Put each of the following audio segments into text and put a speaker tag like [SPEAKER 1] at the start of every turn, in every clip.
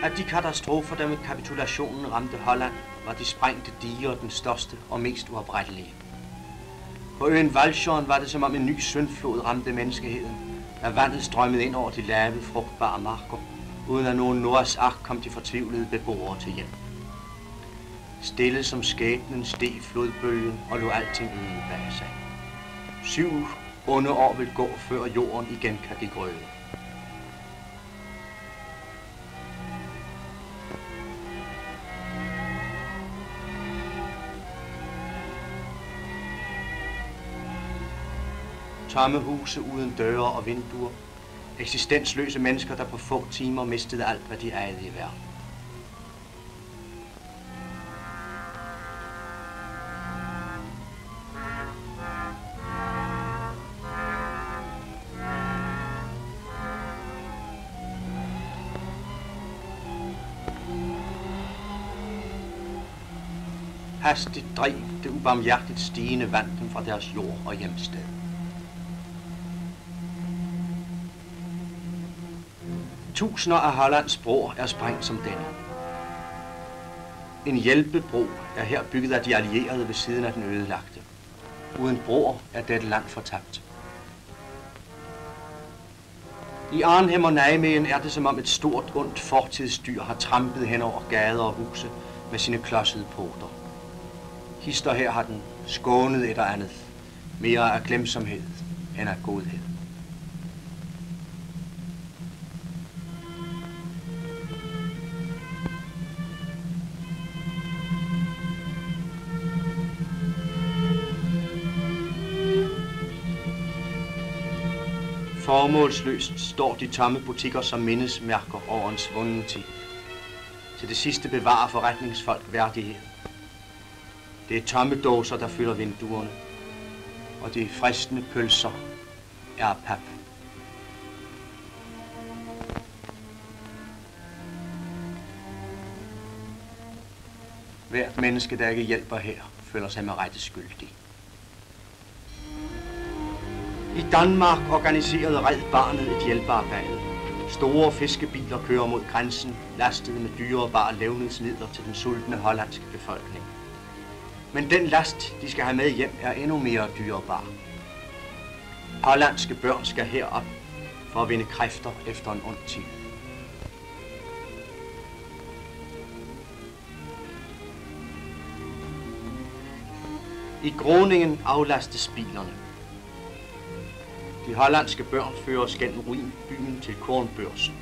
[SPEAKER 1] Af de katastrofer, der med kapitulationen ramte Holland, var de sprængte diger den største og mest uoprettelige. På øen Walcheren var det som om en ny syndflod ramte menneskeheden, da vandet strømmede ind over de lave, frugtbare marker, uden at nogen Noahs ark kom de fortvivlede beboere til hjælp. Stille som skæbnen steg flodbølgen og lå alting øde bag sig. 7 onde år vil gå, før jorden igen kan give grøde. Tomme huse uden døre og vinduer. Eksistensløse mennesker, der på få timer mistede alt, hvad de ejede i verden. Hastigt drev det ubarmhjertigt stigende vand dem fra deres jord og hjemsted. Tusinder af Hollands broer er sprængt som denne. En hjælpebro er her bygget af de allierede ved siden af den ødelagte. Uden broer er dette land fortabt. I Arnhem og Nijmegen er det som om et stort, ondt fortidsdyr har trampet hen over gader og huse med sine klodsede poter. Hister her har den skånet et og andet, mere af glemsomhed end af godhed. Formålsløst står de tomme butikker som mindesmærker over en svunden tid. Til det sidste bevarer forretningsfolk værdighed. Det er tomme dåser, der fylder vinduerne, og de fristende pølser er af pap. Hvert menneske, der ikke hjælper her, føler sig med rette skyldig. I Danmark organiserede Red Barnet et hjælpearbejde. Store fiskebiler kører mod grænsen, lastede med dyrebare levnedsmidler til den sultne hollandske befolkning. Men den last, de skal have med hjem, er endnu mere dyrebar. Hollandske børn skal herop for at vinde kræfter efter en ond tid. I Groningen aflastes bilerne. De hollandske børn føres gennem ruinbyen til kornbørsen.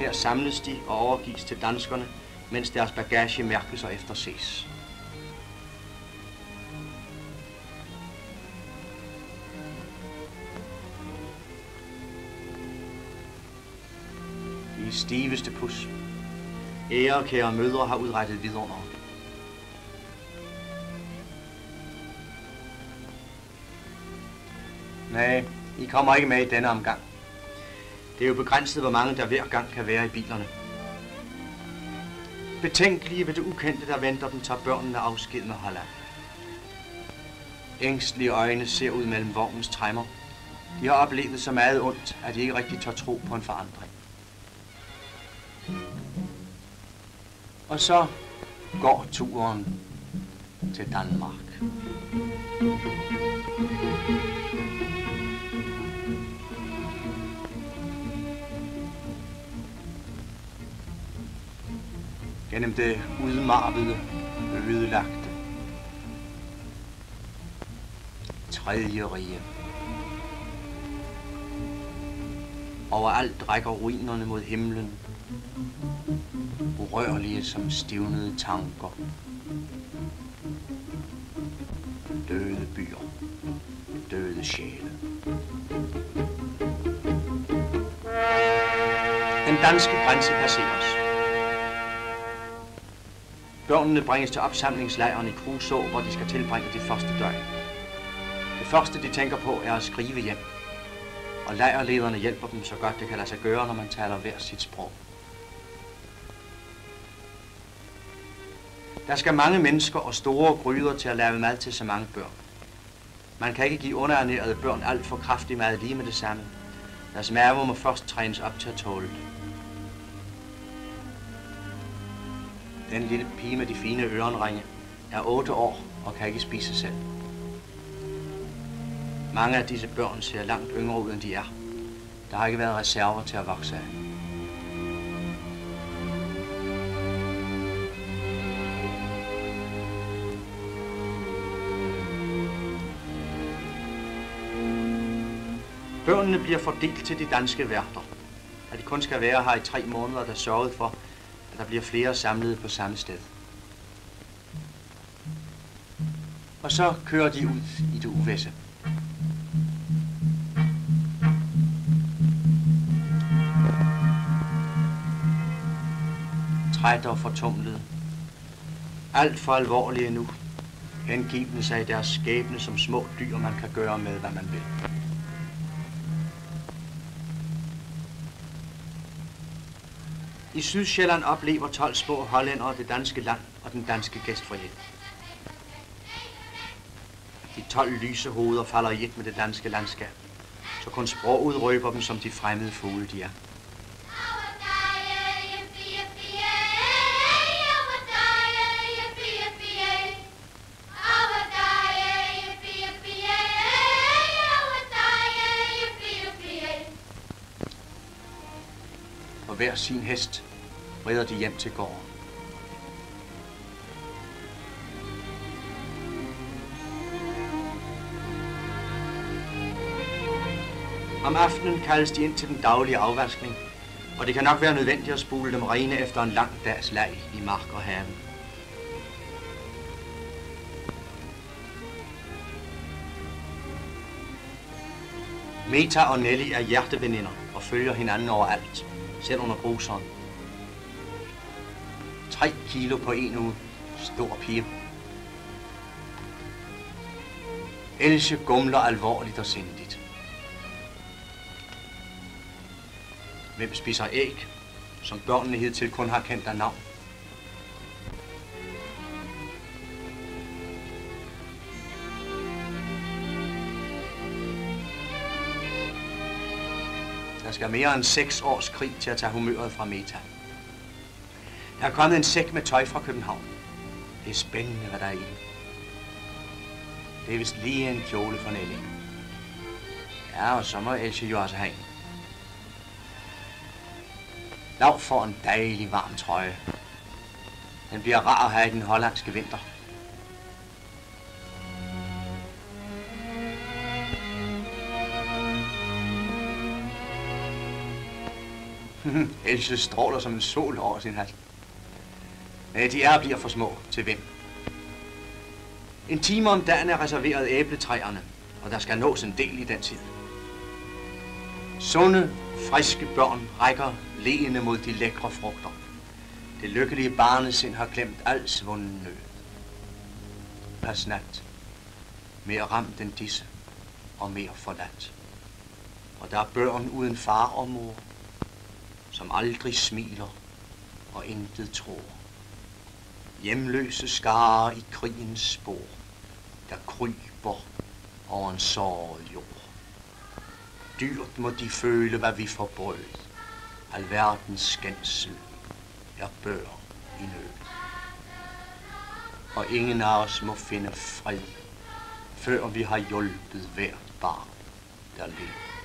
[SPEAKER 1] Her samles de og overgives til danskerne, mens deres bagage mærkes og efterses. De stiveste pus. Ærekære mødre har udrettet vidunder. Nej, I kommer ikke med i denne omgang. Det er jo begrænset, hvor mange der hver gang kan være i bilerne. Betænkelige ved det ukendte, der venter dem, tager børnene afsked med Holland. Ængstlige øjne ser ud mellem vognens tremmer. De har oplevet så meget ondt, at de ikke rigtig tør tro på en forandring. Og så går turen til Danmark. Gennem det udmarvede, ødelagte. Tredje rige. Overalt rækker ruinerne mod himlen, urørlige som stivnede tanker. Døde byer, døde sjæle. Den danske grænse passeres. Børnene bringes til opsamlingslejren i Kruså, hvor de skal tilbringe de første døgn. Det første, de tænker på, er at skrive hjem. Og lejrlederne hjælper dem så godt det kan lade sig gøre, når man taler hver sit sprog. Der skal mange mennesker og store gryder til at lave mad til så mange børn. Man kan ikke give underernærede børn alt for kraftig mad lige med det samme. Deres mave må først trænes op til at tåle det. Den lille pige med de fine ørenringe er 8 år og kan ikke spise selv. Mange af disse børn ser langt yngre ud, end de er. Der har ikke været reserver til at vokse af. Børnene bliver fordelt til de danske værter. At de kun skal være her i 3 måneder, der sørget for, at der bliver flere samlet på samme sted. Og så kører de ud i det uvisse. Trætte og fortumlede. Alt for alvorlige nu. Hengivende sig i deres skæbne som små dyr, man kan gøre med, hvad man vil. I Sydsjælland oplever 12 små hollændere det danske land og den danske gæstfrihed. De 12 lyse hoveder falder i et med det danske landskab, så kun sproget røber dem som de fremmede fugle, de er. Og hver sin hest rider de hjem til gården. Om aftenen kaldes de ind til den daglige afvaskning, og det kan nok være nødvendigt at spule dem rene efter en lang dags leg i mark og haven. Meta og Nelly er hjerteveninder og følger hinanden overalt, selv under bruseren. 3 kilo på 1 uge. Stor pige. Else gumler alvorligt og sindigt. Hvem spiser æg, som børnene hidtil kun har kendt af navn? Der skal mere end 6 års krig til at tage humøret fra Meta. Der er kommet en sæk med tøj fra København. Det er spændende, hvad der er i. Det er vist lige en kjole for Nelly. Ja, og så må Else jo også have en. Lav får en dejlig varm trøje. Den bliver rar at have i den hollandske vinter. Else stråler som en sol over sin hals. Men de er bliver for små til hvem. En time om dagen er reserveret æbletræerne, og der skal nås en del i den tid. Sunde, friske børn rækker leende mod de lækre frugter. Det lykkelige barnesind har glemt al svunden nød. Pas nat. Mere ramt end disse, og mere forladt. Og der er børn uden far og mor, som aldrig smiler og intet tror. Hjemløse skarer i krigens spor, der kryber over en såret jord. Dyrt må de føle, hvad vi forbrød. Alverdens skændsel er børn i nød. Og ingen af os må finde fred, før vi har hjulpet hvert barn, der lever.